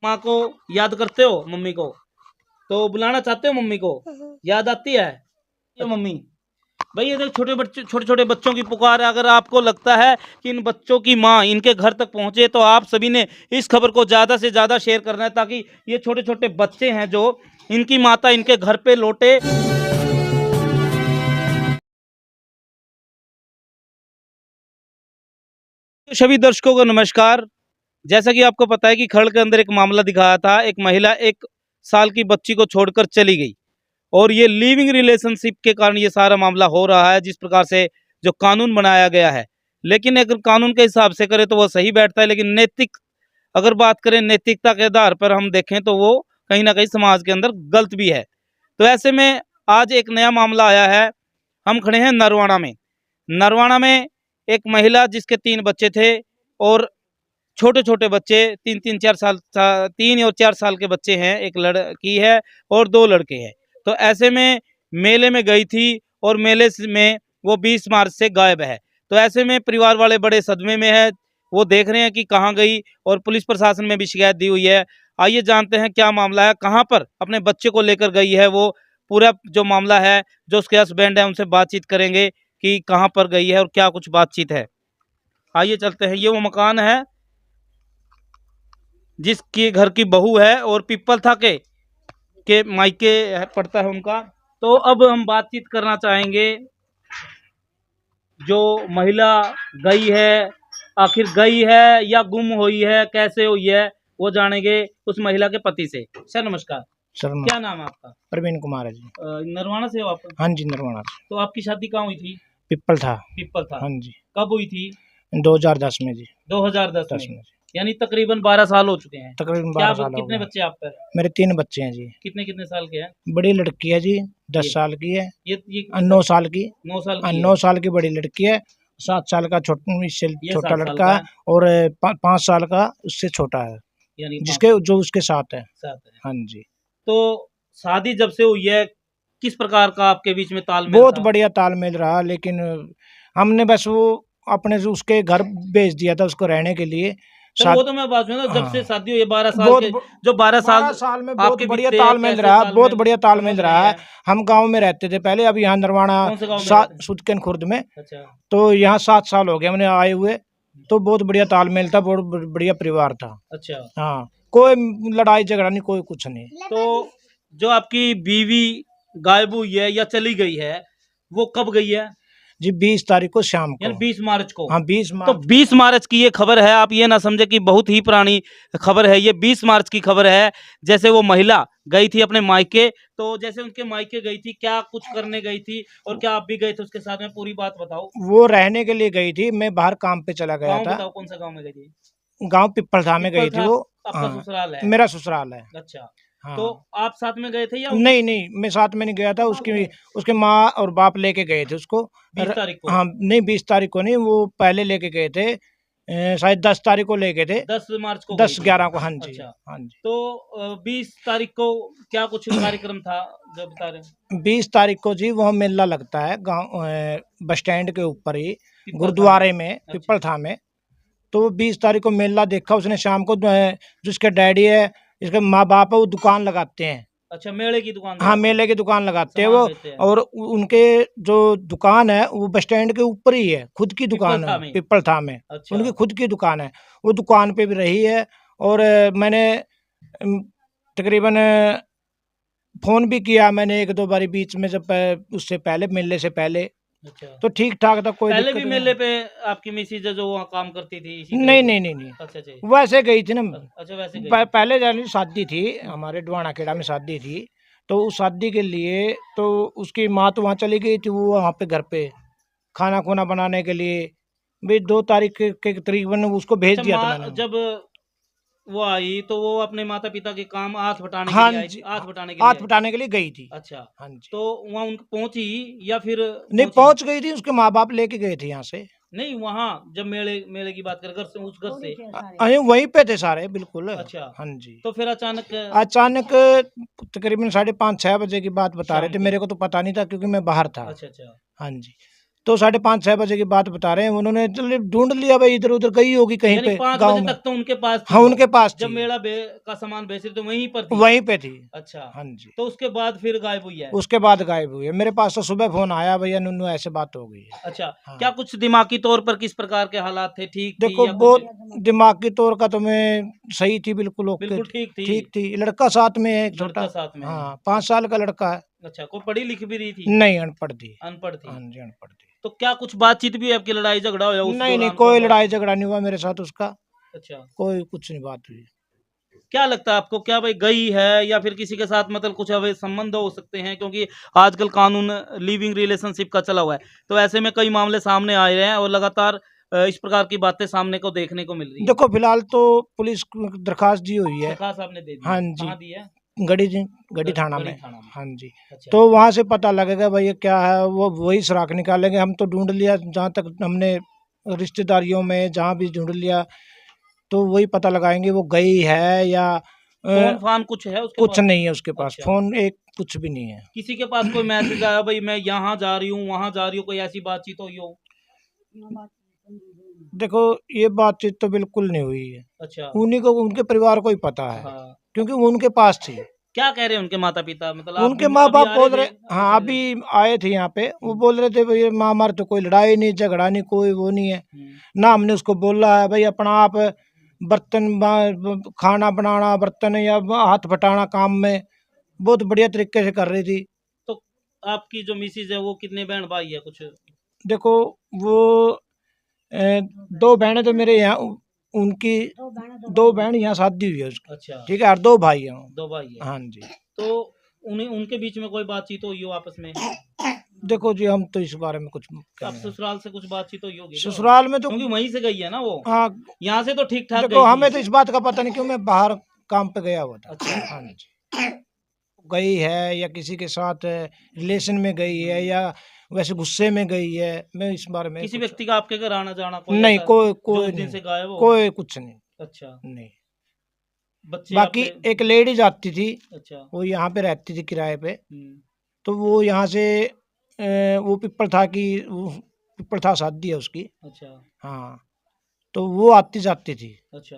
माँ को याद करते हो, मम्मी को तो बुलाना चाहते हो मम्मी को, याद आती है ये मम्मी। भाई ये देख छोटे बच्चे, छोटे छोटे बच्चों की पुकार है। अगर आपको लगता है कि इन बच्चों की माँ इनके घर तक पहुंचे तो आप सभी ने इस खबर को ज़्यादा से ज़्यादा शेयर करना है, ताकि ये छोटे छोटे बच्चे हैं जो इनकी माता इनके घर पे लौटे। सभी दर्शकों को नमस्कार। जैसा कि आपको पता है कि खरड़ के अंदर एक मामला दिखाया था, एक महिला 1 साल की बच्ची को छोड़कर चली गई और ये लिविंग रिलेशनशिप के कारण ये सारा मामला हो रहा है, जिस प्रकार से जो कानून बनाया गया है। लेकिन अगर कानून के हिसाब से करें तो वो सही बैठता है, लेकिन नैतिक अगर बात करें, नैतिकता के आधार पर हम देखें तो वो कहीं ना कहीं समाज के अंदर गलत भी है। तो ऐसे में आज एक नया मामला आया है। हम खड़े हैं नरवाना में। नरवाना में एक महिला जिसके 3 बच्चे थे और छोटे छोटे बच्चे 3 और 4 साल के बच्चे हैं। एक लड़की है और 2 लड़के हैं। तो ऐसे में मेले में गई थी और मेले में वो 20 मार्च से गायब है। तो ऐसे में परिवार वाले बड़े सदमे में है, वो देख रहे हैं कि कहाँ गई और पुलिस प्रशासन में भी शिकायत दी हुई है। आइए जानते हैं क्या मामला है, कहाँ पर अपने बच्चे को लेकर गई है वो, पूरा जो मामला है, जो उसके हस्बैंड है उनसे बातचीत करेंगे कि कहाँ पर गई है और क्या कुछ बातचीत है। आइए चलते हैं। ये वो मकान है जिसकी घर की बहू है और पिपल था के मायके पड़ता है उनका। तो अब हम बातचीत करना चाहेंगे जो महिला गई है, आखिर गई है या गुम हुई है, कैसे हुई है, वो जानेंगे उस महिला के पति से। सर नमस्कार। सर क्या नाम है आपका? प्रवीण कुमार है जी। नरवाना से हो आप? हाँ जी, नरवाना से। तो आपकी शादी कहाँ हुई थी? पिपल था। पिपल था। हाँ जी। कब हुई थी? 2010 में जी। 2010 10 में। में। यानी तकरीबन 12 साल हो चुके हैं। तकरीबन क्या 12 साल हो कितने गए। बच्चे आप पर? मेरे 3 बच्चे हैं जी। कितने कितने साल के हैं? बड़ी लड़की है जी 10 ये- साल की है। ये 9 साल की। 9 साल की 9 साल की बड़ी लड़की है। 7 साल का इससे ये छोटा 7 साल लड़का का है और 5 साल का उससे छोटा है, यानी जिसके जो उसके साथ है। साथ है। हाँ जी। तो शादी जब से हुई है, किस प्रकार का आपके बीच में तालमेल बहुत था? बढ़िया तालमेल रहा, लेकिन हमने बस वो अपने से उसके घर भेज दिया था उसको रहने के लिए। सर वो तो मैं बात सुना, जब से हाँ, शादी हुई है 12 साल बहुत के, जो 12 12 साल में बहुत आपके बढ़िया बीते हैं, तालमेल कैसे रहा, बहुत बढ़िया तालमेल समझ रहे रहा है। हैं? हम गांव में रहते थे पहले, अब यहाँ नरवाना कौन से गांव में रहते हैं? सुदकन खुर्द में। अच्छा। तो यहाँ 7 साल हो गए हमने आए हुए। तो बहुत बढ़िया तालमेल था, बहुत बढ़िया परिवार था। अच्छा। हाँ, कोई लड़ाई झगड़ा नहीं, कोई कुछ नहीं। तो जो आपकी बीवी गायब हुई है या चली गई है, वो कब गई है? जी 20 तारीख को शाम को। यानी 20 मार्च को। हाँ 20 तो मार्च। 20 मार्च की ये खबर है, आप ये ना समझे कि बहुत ही पुरानी खबर है। ये 20 मार्च की खबर है। जैसे वो महिला गई थी अपने मायके, तो जैसे उनके मायके गई थी, क्या कुछ करने गई थी और क्या आप भी गए थे उसके साथ में, पूरी बात बताओ। वो रहने के लिए गई थी, मैं बाहर काम पे चला गया गांव था। बताओ, कौन सा गांव में गई थी? गांव पिपल था में गई पिपल थी था वो। आपका हाँ, ससुराल है? मेरा ससुराल है। अच्छा। हाँ। तो आप साथ में गए थे या नहीं नहीं, मैं साथ में नहीं गया था। उसके माँ और बाप लेके गए थे उसको। 20 तारीख को? हाँ नहीं, 20 तारीख को नहीं, वो पहले लेके गए थे। शायद 10 तारीख को लेके थे। 10 मार्च को 10-11 को। हाँ जी। अच्छा। हाँ जी। तो 20 तारीख को क्या कुछ कार्यक्रम था जो बता रहे? 20 तारीख को जी वहाँ मेला लगता है गाँव बस स्टैंड के ऊपर ही, पिपल गुरुद्वारे था में, अच्छा। पिपल था में। तो 20 तारीख को मेला देखा उसने शाम को। जिसके डैडी है, जिसके माँ बाप है, वो दुकान लगाते हैं। अच्छा, मेले की दुकान? हाँ, मेले की दुकान लगाते हैं सामान वो। बेचते हैं। और उनके जो दुकान है वो बस स्टैंड के ऊपर ही है, खुद की दुकान पिपल था है में? पिपल था में। अच्छा। उनकी खुद की दुकान है, वो दुकान पे भी रही है। और मैंने तकरीबन फोन भी किया मैंने 1-2 बारी बीच में, जब उससे पहले, मिलने से पहले। अच्छा। तो ठीक ठाक था, कोई पहले दिक्कत भी नहीं। मेले पे आपकी मिसेज जो वहाँ काम करती थी इसी नहीं तरह? नहीं नहीं नहीं, अच्छा अच्छा। वैसे गई थी ना। अच्छा वैसे गई थी। पहले जानी शादी थी हमारे डुआना खेड़ा में, शादी थी। तो उस शादी के लिए तो उसकी माँ तो वहाँ चली गई थी, वो वहाँ पे घर पे खाना खुना बनाने के लिए। भाई 2 तारीख के तकरीबन उसको भेज अच्छा, दिया था मैंने। जब वो आई तो वो अपने माता पिता के काम हाथ बटाने के हाँ लिए आई जी, थी? हाथ बटाने के लिए हाथ आई? बटाने के लिए गई थी। अच्छा। हाँ जी। तो वहाँ उनको पहुंची या फिर नहीं, पहुंच गई थी, उसके माँ बाप लेके गए थे यहाँ से। नहीं, वहाँ जब मेले मेले की बात कर, घर से, उस घर से? अरे वहीं पे थे सारे, बिल्कुल। अच्छा। हाँ जी। तो फिर अचानक अचानक तकरीबन 5:30-6 बजे की बात बता रहे शाम थे, की? मेरे को तो पता नहीं था क्योंकि मैं बाहर था। अच्छा अच्छा। हाँ जी। तो 5:30-6 बजे की बात बता रहे हैं, उन्होंने चलिए ढूंढ लिया भाई, इधर उधर गई होगी कहीं यानी पे 5 गांव बजे में। तक तो उनके पास थी हाँ वो। उनके पास जब थी, मेला का सामान बेच रहे थे वहीं पर थी। वहीं पे थी। अच्छा, हाँ जी। तो उसके बाद फिर गायब हुई है। उसके बाद गायब हुई है। मेरे पास तो सुबह फोन आया, भैया नुनू ऐसे बात हो गई है। अच्छा, हाँ। क्या कुछ दिमागी तौर पर किस प्रकार के हालात थे? ठीक थी देखो या बहुत कुछ? दिमागी तौर का तो मैं सही थी, बिल्कुल ओके, बिल्कुल ठीक थी। ठीक थी। लड़का साथ में है एक लड़का छोटा, साथ में है। हाँ 5 साल का लड़का है। अच्छा, कोई पढ़ी लिखी भी रही थी? नहीं, अनपढ़ थी। अनपढ़ थी। हाँ जी, अनपढ़ थी। तो क्या कुछ बातचीत भी आपकी, लड़ाई झगड़ा हुआ उस नहीं नहीं, दौरान कोई कोई? लड़ाई झगड़ा नहीं हुआ मेरे साथ उसका, अच्छा, कोई कुछ नहीं बात हुई। क्या लगता है आपको, क्या भाई गई है या फिर किसी के साथ मतलब कुछ अवैध संबंध हो सकते हैं? क्योंकि आजकल कानून लिविंग रिलेशनशिप का चला हुआ है, तो ऐसे में कई मामले सामने आ रहे हैं और लगातार इस प्रकार की बातें सामने को देखने को मिल रही है। देखो फिलहाल तो पुलिस को दरखास्त दी हुई है। दरखास्त आपने दे दी हाँ है? जी, कहाँ दी है? गढ़ी थाना गढ़ी में। थाना में। हाँ जी, अच्छा, तो वहाँ से पता लगेगा भैया क्या है, वो वही सुराख निकालेंगे। हम तो ढूंढ लिया, जहाँ तक हमने रिश्तेदारियों में जहाँ भी ढूंढ लिया, तो वही पता लगाएंगे वो गई है या फोन फान कुछ है उसके कुछ पास? नहीं है उसके पास। अच्छा, फोन एक कुछ भी नहीं है। किसी के पास कोई मैसेज आया भाई मैं यहाँ जा रही हूँ वहां जा रही हूँ, कोई ऐसी बातचीत हुई हो? देखो ये बातचीत तो बिल्कुल नहीं हुई है। अच्छा, उन्हीं को, उनके परिवार को ही पता है, हाँ। क्योंकि वो उनके पास थी। क्या कह रहे हैं उनके माता पिता? मतलब आप उनके माँ अभी बाप आ बोल रहे रहे, थे? हाँ अभी आए थे यहाँ पे, वो बोल रहे थे भाई माँ हमारे तो कोई लड़ाई नहीं झगड़ा नहीं, कोई वो नहीं है ना। हमने उसको बोला है भाई अपना आप बर्तन खाना बनाना, बर्तन या हाथ बटाना काम में बहुत बढ़िया तरीके से कर रही थी। तो आपकी जो मिसिज है वो कितने बहन भाई है कुछ? देखो वो 2 बहनें तो मेरे यहाँ, उनकी 2 बहन यहाँ शादी हुई है उसकी, अच्छा, ठीक है, और 2 भाई हैं वो। 2 भाई है। हाँ जी। तो उन्हें उनके बीच में कोई बातचीत हुई हो आपस में? देखो जी हम तो इस बारे में कुछ आप कहने, ससुराल से कुछ बातचीत हुई होगी क्या? ससुराल में तो क्योंकि वहीं से गई है ना वो, हाँ। यहाँ से तो ठीक ठाक देखो गई हमें तो थी। इस बात का पता नहीं, क्यों मैं बाहर काम पे गया हुआ था। अच्छा, हाँ जी, गई है या किसी के साथ रिलेशन में गई है या वैसे गुस्से में गई है, मैं इस बारे में किसी कुछ व्यक्ति का आपके घर आना जाना कोई नहीं, ऐसा कोई जो कोई उस दिन नहीं, से गायब हो? कोई कुछ नहीं, अच्छा, नहीं। बच्चे बाकी आपके? एक लेडीज आती थी, अच्छा, वो यहाँ पे रहती थी किराए पे, हम्म, तो वो यहाँ से वो पिपल था की, पिपल था शादी है उसकी। अच्छा, हाँ, तो वो आती जाती थी, अच्छा,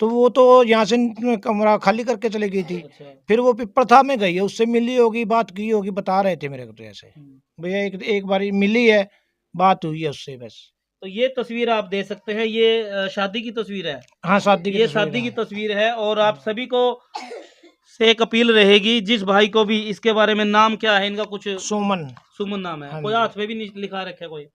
तो वो तो यहाँ से कमरा खाली करके चली गई थी। अच्छा, फिर वो पिपरथा में गई है, उससे मिली होगी, बात की होगी, बता रहे थे मेरे को तो ऐसे, भैया एक एक बारी मिली है, बात हुई है उससे बस। तो ये तस्वीर आप दे सकते हैं, ये शादी की तस्वीर है। हाँ शादी की ये तस्वीर शादी की है। तस्वीर है और आप सभी को से एक अपील रहेगी, जिस भाई को भी इसके बारे में, नाम क्या है इनका कुछ? सुमन। सुमन नाम है। हाँ कोई जी। हाथ पे भी नहीं लिखा रखे कोई?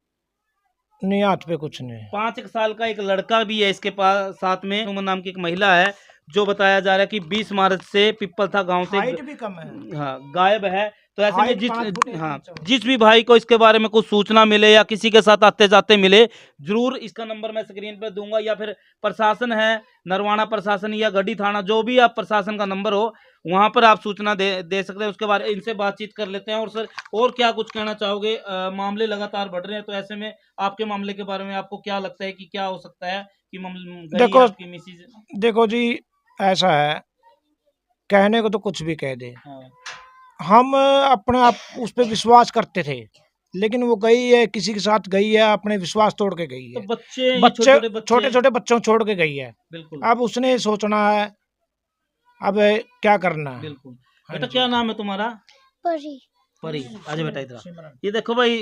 नहीं हाथ पे कुछ नहीं। 5 साल का एक लड़का भी है इसके पास साथ में। सुमन नाम की एक महिला है जो बताया जा रहा है कि 20 मार्च से पिपलथा गांव से हाइट भी कम है, हाँ गायब है। तो ऐसे में हाइट 5 फुट 1 हाँ इंच है। जिस भी भाई को इसके बारे में कुछ सूचना मिले या किसी के साथ आते जाते मिले, जरूर इसका नंबर मैं स्क्रीन पे दूंगा, या फिर प्रशासन है, नरवाना प्रशासन या गढ़ी थाना, जो भी आप प्रशासन का नंबर हो वहां पर आप सूचना दे सकते हैं। उसके बाद इनसे बातचीत कर लेते हैं। और सर और क्या कुछ कहना चाहोगे? मामले लगातार बढ़ रहे हैं, तो ऐसे में आपके मामले के बारे में आपको क्या लगता है कि क्या हो सकता है कि गई देखो, है आपकी मिसिज? देखो जी ऐसा है, कहने को तो कुछ भी कह दे, हाँ, हम अपने आप उस पर विश्वास करते थे, लेकिन वो गई है, किसी के साथ गई है, अपने विश्वास तोड़ के गई तो है। बच्चे, ये बच्चे छोटे छोटे छोटे बच्चों को छोड़ के गई है। बिल्कुल अब उसने सोचना है अब क्या करना है। बिल्कुल। हाँ बेटा जी। क्या नाम है तुम्हारा? परी परी। आज बेटा इधर सिमरन। ये देखो भाई,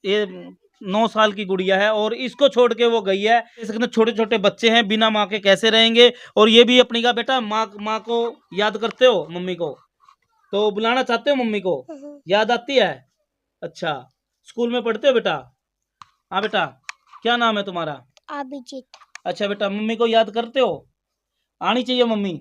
ये 9 साल की गुड़िया है और इसको छोड़ के वो गई है। इसके छोटे छोटे बच्चे हैं, बिना माँ के कैसे रहेंगे? और ये भी अपनी का बेटा माँ को याद करते हो, मम्मी को तो बुलाना चाहते हो, मम्मी को याद आती है? अच्छा, स्कूल में पढ़ते हो बेटा? हाँ बेटा, क्या नाम है तुम्हारा? अभिजीत। अच्छा बेटा, मम्मी को याद करते हो? आनी चाहिए मम्मी।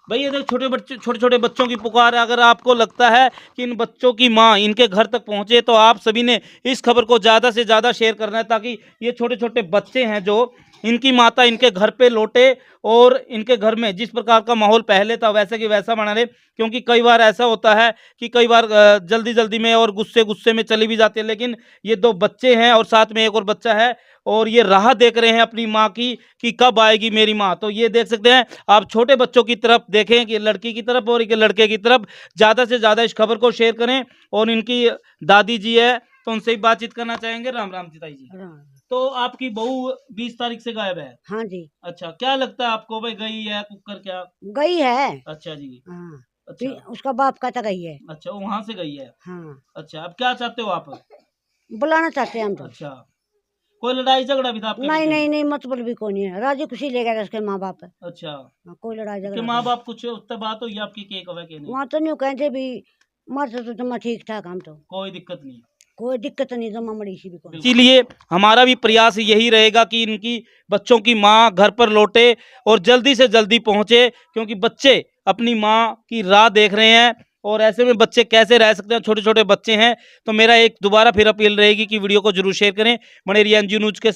भाई ये देख, छोटे छोटे बच्चों की पुकार है। अगर आपको लगता है कि इन बच्चों की माँ इनके घर तक पहुंचे, तो आप सभी ने इस खबर को ज़्यादा से ज़्यादा शेयर करना है, ताकि ये छोटे छोटे बच्चे हैं जो इनकी माता इनके घर पे लौटे और इनके घर में जिस प्रकार का माहौल पहले था वैसे कि वैसा बना रहे। क्योंकि कई बार ऐसा होता है कि कई बार जल्दी जल्दी में और गुस्से गुस्से में चली भी जाती है, लेकिन ये 2 बच्चे हैं और साथ में एक और बच्चा है और ये राह देख रहे हैं अपनी माँ की कि कब आएगी मेरी माँ। तो ये देख सकते हैं आप, छोटे बच्चों की तरफ देखें, कि लड़की की तरफ और एक लड़के की तरफ ज़्यादा से ज़्यादा इस खबर को शेयर करें। और इनकी दादी जी है तो उनसे ही बातचीत करना चाहेंगे। राम राम जीताई जी। तो आपकी बहू 20 तारीख से गायब है। हाँ जी। अच्छा, क्या लगता है आपको भाई, गई है कुकर क्या? गई है। अच्छा जी। हाँ। अच्छा उसका बाप कहता गई है। अच्छा, वहां से गई है। हाँ। अच्छा, अब क्या चाहते हो आप? बुलाना चाहते हैं हम तो। अच्छा, कोई लड़ाई झगड़ा भी था आपके नहीं बीच में? नहीं नहीं, मतलब भी कोई नहीं है, राजी खुशी ले गए उसके माँ बाप। अच्छा, हाँ, कोई लड़ाई के झगड़ा माँ नहीं। बाप कुछ उससे बात हुई आपकी, के कवे के नहीं? वहाँ तो नहीं कहते भी मर तो मैं ठीक ठाक, हम तो कोई दिक्कत नहीं। कोई दिक्कत नहीं, जमा मड़ी सी भी कोई। इसीलिए हमारा भी प्रयास यही रहेगा कि इनकी बच्चों की माँ घर पर लौटे और जल्दी से जल्दी पहुंचे, क्योंकि बच्चे अपनी माँ की राह देख रहे हैं और ऐसे में बच्चे कैसे रह सकते हैं, छोटे छोटे बच्चे हैं। तो मेरा एक दोबारा फिर अपील रहेगी कि वीडियो को जरूर शेयर करें। मनेरिया एनजीओ न्यूज के